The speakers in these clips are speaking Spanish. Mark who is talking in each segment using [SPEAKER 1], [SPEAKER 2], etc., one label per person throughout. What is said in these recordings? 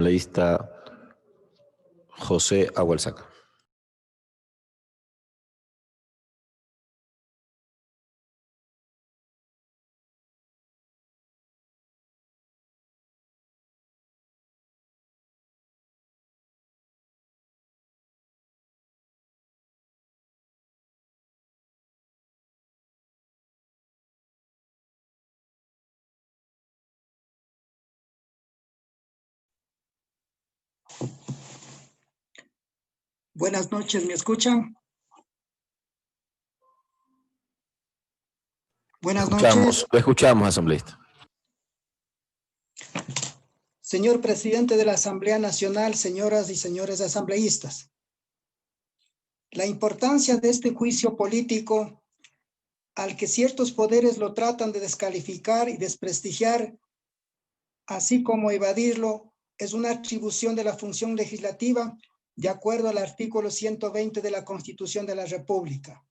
[SPEAKER 1] Asambleísta José Agualsaca.
[SPEAKER 2] Buenas noches, ¿me escuchan? Buenas noches.
[SPEAKER 1] Lo escuchamos, asambleísta.
[SPEAKER 2] Señor presidente de la Asamblea Nacional, señoras y señores asambleístas. La importancia de este juicio político al que ciertos poderes lo tratan de descalificar y desprestigiar, así como evadirlo, es una atribución de la función legislativa de acuerdo al artículo 120 de la Constitución de la República.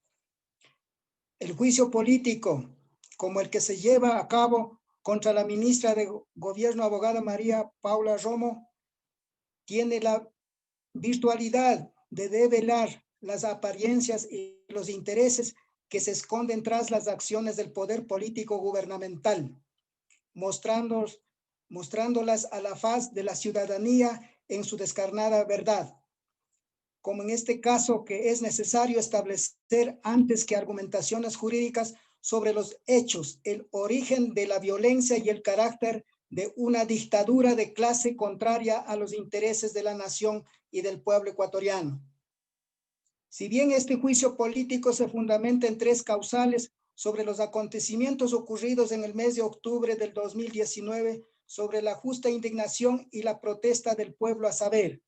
[SPEAKER 2] El juicio político, como el que se lleva a cabo contra la ministra de Gobierno, abogada María Paula Romo, tiene la virtualidad de develar las apariencias y los intereses que se esconden tras las acciones del poder político gubernamental, mostrándolas a la faz de la ciudadanía en su descarnada verdad. Como en este caso, que es necesario establecer antes que argumentaciones jurídicas sobre los hechos, el origen de la violencia y el carácter de una dictadura de clase contraria a los intereses de la nación y del pueblo ecuatoriano. Si bien este juicio político se fundamenta en tres causales sobre los acontecimientos ocurridos en el mes de octubre del 2019, sobre la justa indignación y la protesta del pueblo, a saber: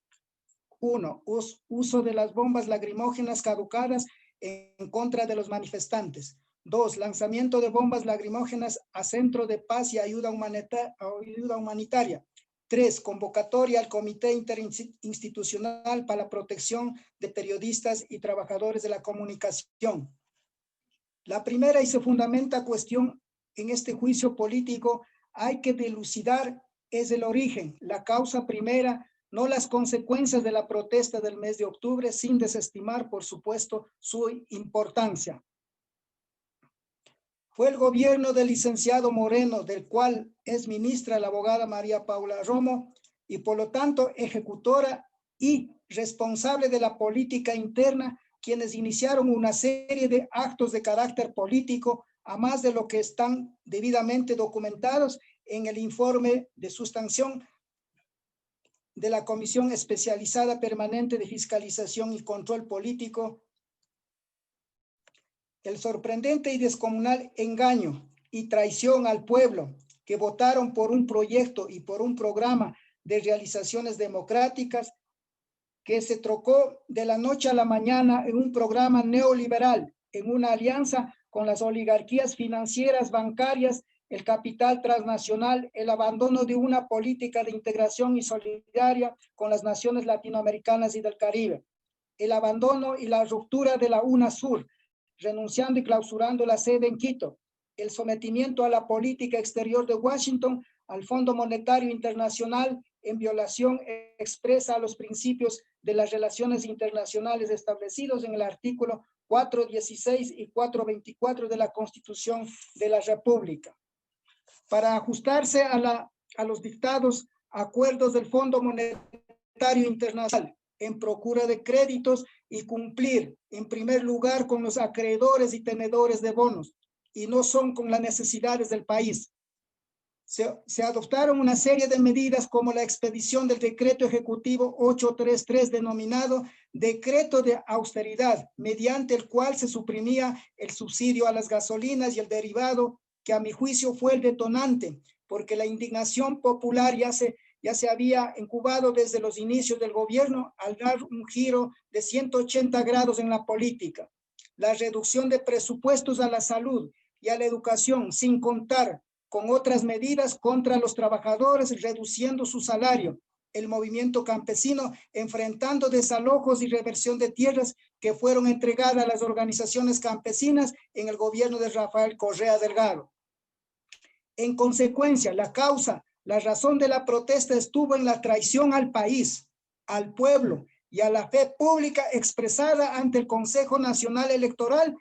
[SPEAKER 2] 1. Uso de las bombas lacrimógenas caducadas en contra de los manifestantes. 2. Lanzamiento de bombas lacrimógenas a Centro de Paz y Ayuda Humanitaria. 3. Convocatoria al Comité Interinstitucional para la Protección de Periodistas y Trabajadores de la Comunicación. La primera y se fundamenta cuestión en este juicio político hay que dilucidar es el origen, la causa primera, no las consecuencias de la protesta del mes de octubre, sin desestimar, por supuesto, su importancia. Fue el gobierno del licenciado Moreno, del cual es ministra la abogada María Paula Romo, y por lo tanto ejecutora y responsable de la política interna, quienes iniciaron una serie de actos de carácter político, a más de lo que están debidamente documentados en el informe de sustanción de la Comisión Especializada Permanente de Fiscalización y Control Político. El sorprendente y descomunal engaño y traición al pueblo que votaron por un proyecto y por un programa de realizaciones democráticas que se trocó de la noche a la mañana en un programa neoliberal, en una alianza con las oligarquías financieras, bancarias, el capital transnacional, el abandono de una política de integración y solidaria con las naciones latinoamericanas y del Caribe, el abandono y la ruptura de la UNASUR, renunciando y clausurando la sede en Quito, el sometimiento a la política exterior de Washington, al Fondo Monetario Internacional, en violación expresa a los principios de las relaciones internacionales establecidos en el artículo 416 y 424 de la Constitución de la República. Para ajustarse a los dictados acuerdos del Fondo Monetario Internacional en procura de créditos y cumplir en primer lugar con los acreedores y tenedores de bonos, y no son con las necesidades del país. Se adoptaron una serie de medidas como la expedición del decreto ejecutivo 833 denominado Decreto de Austeridad, mediante el cual se suprimía el subsidio a las gasolinas y el derivado, que a mi juicio fue el detonante, porque la indignación popular ya se había incubado desde los inicios del gobierno al dar un giro de 180 grados en la política. La reducción de presupuestos a la salud y a la educación, sin contar con otras medidas contra los trabajadores, reduciendo su salario. El movimiento campesino enfrentando desalojos y reversión de tierras que fueron entregadas a las organizaciones campesinas en el gobierno de Rafael Correa Delgado. En consecuencia, la causa La razón de la protesta estuvo en la traición al país, al pueblo y a la fe pública expresada ante el Consejo Nacional Electoral,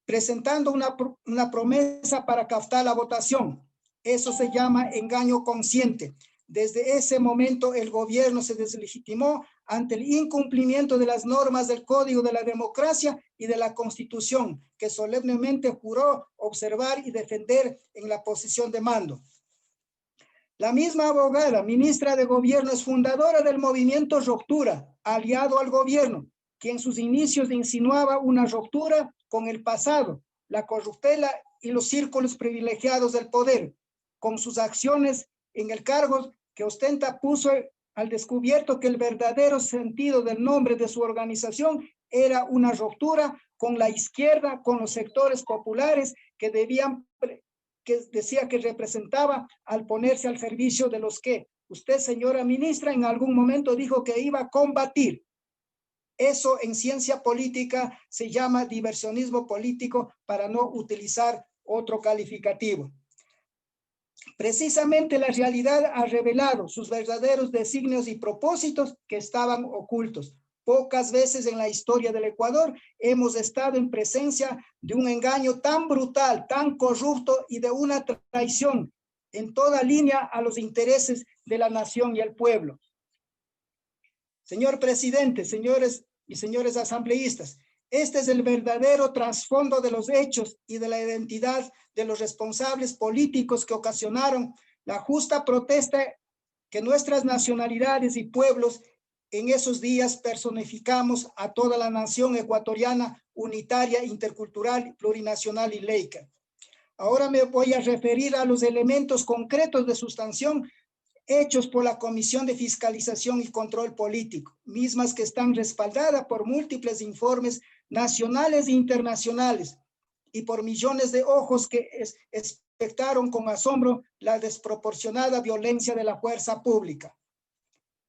[SPEAKER 2] presentando una promesa para captar la votación. Eso se llama engaño consciente. Desde ese momento el gobierno se deslegitimó ante el incumplimiento de las normas del Código de la Democracia y de la Constitución, que solemnemente juró observar y defender en la posición de mando. La misma abogada, ministra de Gobierno, es fundadora del movimiento Ruptura, aliado al gobierno, que en sus inicios insinuaba una ruptura con el pasado, la corruptela y los círculos privilegiados del poder. Con sus acciones en el cargo que ostenta, puso al descubierto que el verdadero sentido del nombre de su organización era una ruptura con la izquierda, con los sectores populares que decía que representaba al ponerse al servicio de los que usted, señora ministra, en algún momento dijo que iba a combatir. Eso en ciencia política se llama diversionismo político, para no utilizar otro calificativo. Precisamente la realidad ha revelado sus verdaderos designios y propósitos que estaban ocultos. Pocas veces en la historia del Ecuador hemos estado en presencia de un engaño tan brutal, tan corrupto y de una traición en toda línea a los intereses de la nación y el pueblo. Señor presidente, señores y señores asambleístas, este es el verdadero trasfondo de los hechos y de la identidad de los responsables políticos que ocasionaron la justa protesta que nuestras nacionalidades y pueblos en esos días personificamos a toda la nación ecuatoriana unitaria, intercultural, plurinacional y laica. Ahora me voy a referir a los elementos concretos de sustanción hechos por la Comisión de Fiscalización y Control Político, mismas que están respaldadas por múltiples informes nacionales e internacionales y por millones de ojos que espectaron con asombro la desproporcionada violencia de la fuerza pública.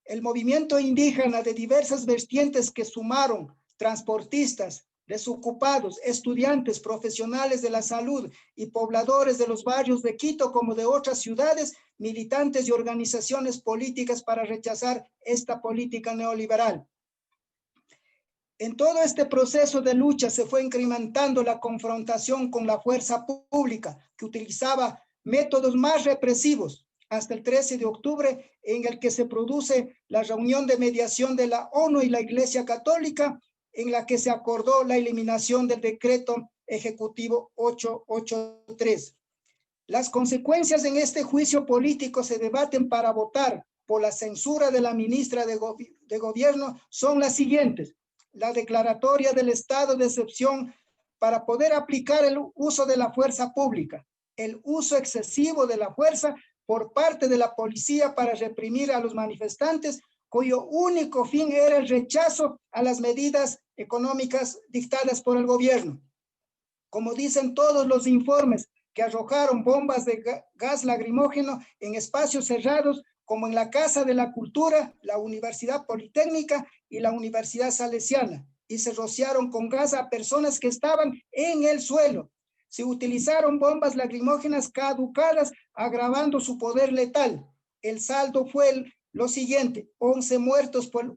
[SPEAKER 2] El movimiento indígena de diversas vertientes que sumaron transportistas, desocupados, estudiantes, profesionales de la salud y pobladores de los barrios de Quito como de otras ciudades, militantes y organizaciones políticas para rechazar esta política neoliberal. En todo este proceso de lucha se fue incrementando la confrontación con la fuerza pública, que utilizaba métodos más represivos, hasta el 13 de octubre, en el que se produce la reunión de mediación de la ONU y la Iglesia Católica, en la que se acordó la eliminación del decreto ejecutivo 883. Las consecuencias en este juicio político se debaten para votar por la censura de la ministra de Gobierno son las siguientes: la declaratoria del estado de excepción para poder aplicar el uso de la fuerza pública, el uso excesivo de la fuerza por parte de la policía para reprimir a los manifestantes, cuyo único fin era el rechazo a las medidas económicas dictadas por el gobierno. Como dicen todos los informes, que arrojaron bombas de gas lacrimógeno en espacios cerrados, como en la Casa de la Cultura, la Universidad Politécnica y la Universidad Salesiana, y se rociaron con gas a personas que estaban en el suelo. Se utilizaron bombas lacrimógenas caducadas, agravando su poder letal. El saldo fue lo siguiente: 11 muertos por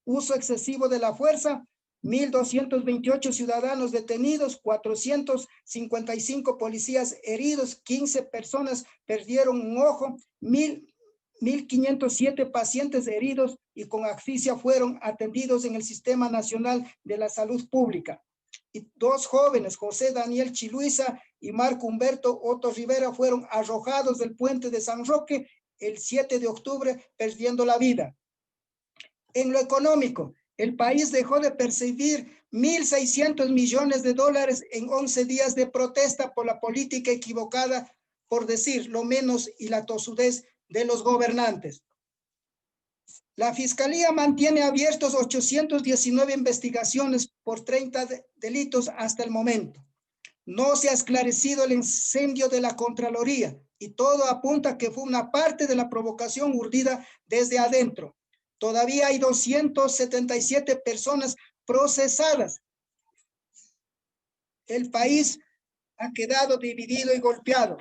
[SPEAKER 2] uso excesivo de la fuerza, 1.228 ciudadanos detenidos, 455 policías heridos, 15 personas perdieron un ojo, 1.507 pacientes heridos y con asfixia fueron atendidos en el Sistema Nacional de la Salud Pública. Y 2 jóvenes, José Daniel Chiluiza y Marco Humberto Otto Rivera, fueron arrojados del puente de San Roque el 7 de octubre, perdiendo la vida. En lo económico, el país dejó de percibir 1.600 millones de dólares en 11 días de protesta por la política equivocada, por decir lo menos, y la tosudez de los gobernantes. La Fiscalía mantiene abiertos 819 investigaciones por 30 delitos hasta el momento. No se ha esclarecido el incendio de la Contraloría y todo apunta a que fue una parte de la provocación urdida desde adentro. Todavía hay 277 personas procesadas. El país ha quedado dividido y golpeado.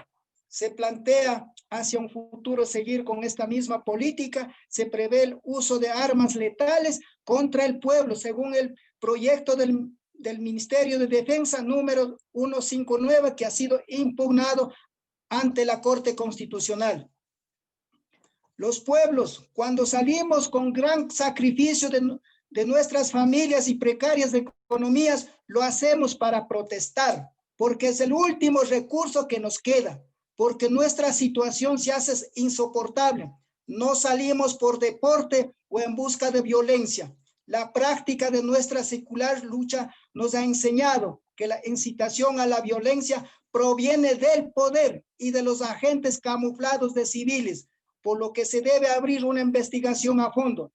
[SPEAKER 2] Se plantea hacia un futuro seguir con esta misma política, se prevé el uso de armas letales contra el pueblo, según el proyecto del Ministerio de Defensa número 159, que ha sido impugnado ante la Corte Constitucional. Los pueblos, cuando salimos con gran sacrificio de nuestras familias y precarias economías, lo hacemos para protestar, porque es el último recurso que nos queda, porque nuestra situación se hace insoportable. No salimos por deporte o en busca de violencia. La práctica de nuestra secular lucha nos ha enseñado que la incitación a la violencia proviene del poder y de los agentes camuflados de civiles, por lo que se debe abrir una investigación a fondo.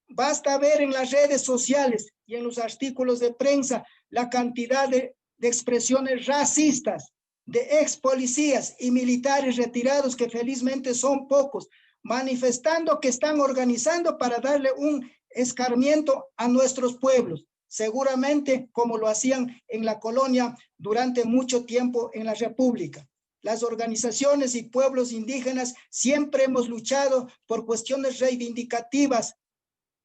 [SPEAKER 2] Basta ver en las redes sociales y en los artículos de prensa la cantidad de expresiones racistas de ex policías y militares retirados, que felizmente son pocos, manifestando que están organizando para darle un escarmiento a nuestros pueblos, seguramente como lo hacían en la colonia durante mucho tiempo en la República. Las organizaciones y pueblos indígenas siempre hemos luchado por cuestiones reivindicativas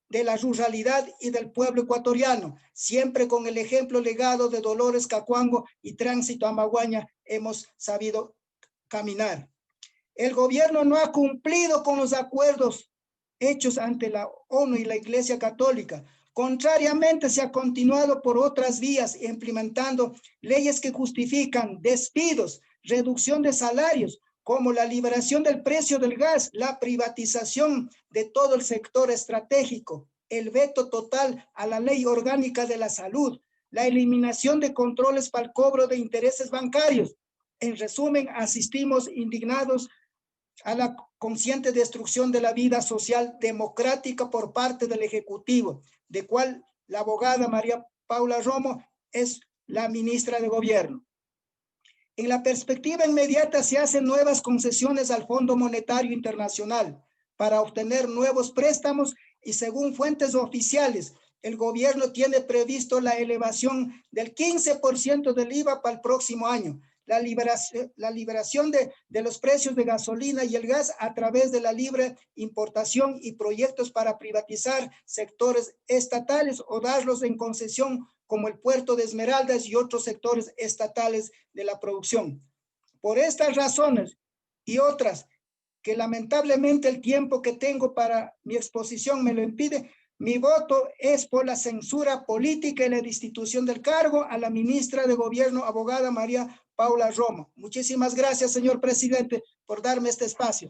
[SPEAKER 2] de la ruralidad y del pueblo ecuatoriano. Siempre con el ejemplo legado de Dolores Cacuango y Tránsito Amaguaña hemos sabido caminar. El gobierno no ha cumplido con los acuerdos hechos ante la ONU y la Iglesia Católica. Contrariamente, se ha continuado por otras vías implementando leyes que justifican despidos, reducción de salarios, como la liberación del precio del gas, la privatización de todo el sector estratégico, el veto total a la ley orgánica de la salud, la eliminación de controles para el cobro de intereses bancarios. En resumen, asistimos indignados a la consciente destrucción de la vida social democrática por parte del Ejecutivo, de cual la abogada María Paula Romo es la ministra de Gobierno. En la perspectiva inmediata se hacen nuevas concesiones al Fondo Monetario Internacional para obtener nuevos préstamos y, según fuentes oficiales, el gobierno tiene previsto la elevación del 15% del IVA para el próximo año, la liberación de los precios de gasolina y el gas a través de la libre importación y proyectos para privatizar sectores estatales o darlos en concesión, como el puerto de Esmeraldas y otros sectores estatales de la producción. Por estas razones y otras que lamentablemente el tiempo que tengo para mi exposición me lo impide, mi voto es por la censura política y la destitución del cargo a la ministra de Gobierno, abogada María Paula Romo. Muchísimas gracias, señor presidente, por darme este espacio.